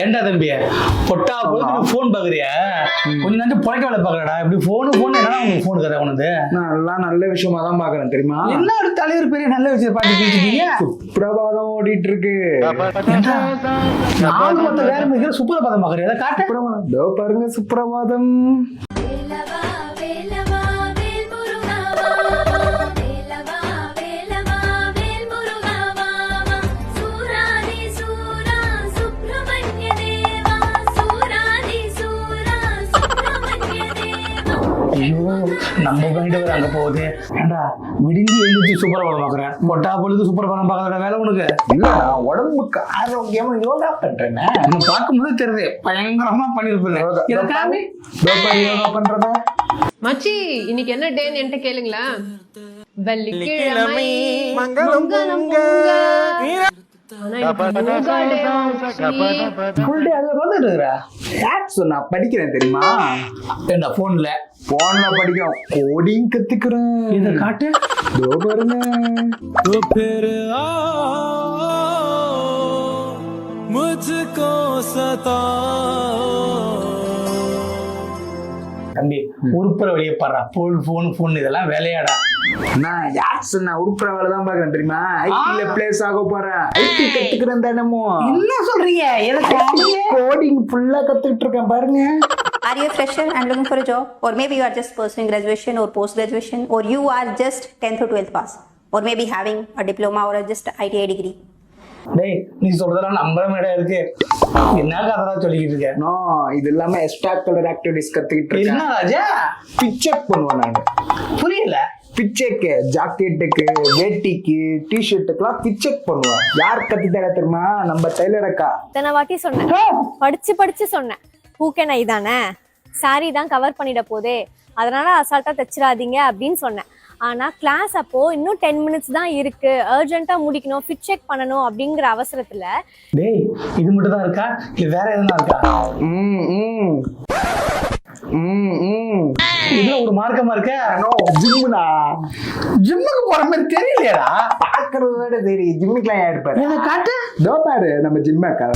ஏன்டா தம்பி பொட்டா போய் போன் பாக்குறியா? கொஞ்சம் நஞ்சு பொழைக்க வேலை பாக்குறடா. இப்படி போன் என்ன உங்களுக்கு போன் கதை உனது? நான் நல்ல விஷயமா தான் பாக்குறேன் தெரியுமா? என்ன ஒரு தலைவர் பெரிய நல்ல விஷயம் பாட்டு பேசிட்டீங்க. சுப்ரபாதம் ஓடிட்டு இருக்கு. நாலு மொத்த வேற மிக சுப்ரபாதம் பாக்குறியா? அதை காட்டு. இதோ பாருங்க சுப்ரபாதம். ஐயோ நம்ம பண்ணிட்டு வர அங்க போகுது. ஏண்டா விடிஞ்சு எழுந்திரிச்சு சுப்ரபாதம் பாக்குறேன், பொட்டா பொழுது சுப்ரபாதம் பாக்குற வேலை உனக்கு இல்ல? உடம்புக்கு ஆரோக்கியமா யோகா பண்றேன். பார்க்கும்போது தெரியுது பயங்கரமா பண்ணிருப்பேன். யோகா பண்றதா மச்சி? இன்னைக்கு என்ன டேன்னு என்கிட்ட கேளுங்களா? வெள்ளிக்கிழமை மங்களம் நான் படிக்கிறேன் தெரியுமா? என்ன போன்ல படிக்கிறோம், கோடிங் கத்துக்கிறேன். இத காட்டு. இதோ பாருங்க. मुझको सता தம்பி உருப்புற வெளியே பாடுறா. போன் இதெல்லாம் வேலையாடா? நான் யார் சொன்ன உருப்புற வேலை தான் பாக்குறேன் தெரியுமா? ஐடில பிளேஸ் ஆக போறேன். ஐடி கத்துக்கிறேன் தினமும். என்ன சொல்றீங்க? எனக்கு கோடிங் ஃபுல்லா கத்துக்கிட்டு இருக்கேன் பாருங்க. Are you a fresher and looking for a job? Or maybe you are just pursuing graduation or post-graduation, or you are just 10th or 12th pass, or maybe having a diploma or just ITI degree. டேய் நீ சொல்றதெல்லாம் நம்புற மாதிரி இருக்கு. என்ன கதை சொல்லிக்கிட்டு இருக்க? நோ, இது இல்லாம எக்ஸ்ட்ரா கலர் ஆக்டிவிட்டிஸ் கத்துக்கிட்டு என்ன இருக்கேன். ராஜா? பிச்செக் பண்ணுவேன் நான். புரியல. பிச்செக்கு, ஜாக்கெட்டுக்கு, வேட்டிக்கு, டிஷர்ட்டுக்குலாம் பிச்செக் பண்ணுவேன். யார் கத்துட்டா தெரியுமா? நம்ம டெய்லர் அக்கா. இத்தனை வாட்டி சொன்னேன், படிச்சு சொன்னேன். பூக்கெண்ணை தானே, சாரி தான் கவர் பண்ணிட போதே, அதனால அசால்ட்டா தைச்சிடாதீங்க அப்படின்னு சொன்னேன். ஆனா கிளாஸ் அப்போ இன்னும் 10 minutes தான் இருக்கு, அர்ஜென்ட்டா முடிக்கணும், ஃபிட் செக் பண்ணணும் அப்படிங்கிற அவசரத்துல. டேய் இது மட்டும் தான் இருக்கா இல்ல வேற எதுனா இருக்கா? இதுல ஒரு மார்க்கமா இருக்க. ஜிம்முடா. ஜிம்முக்கு போற மாதிரி தெரியலையாடா? பாக்குறத விட தெரியும். ஜிம்முக்குலாம் யார் இருப்பாரு? காட்டு. இதோ பாரு நம்ம ஜிம் அக்கா.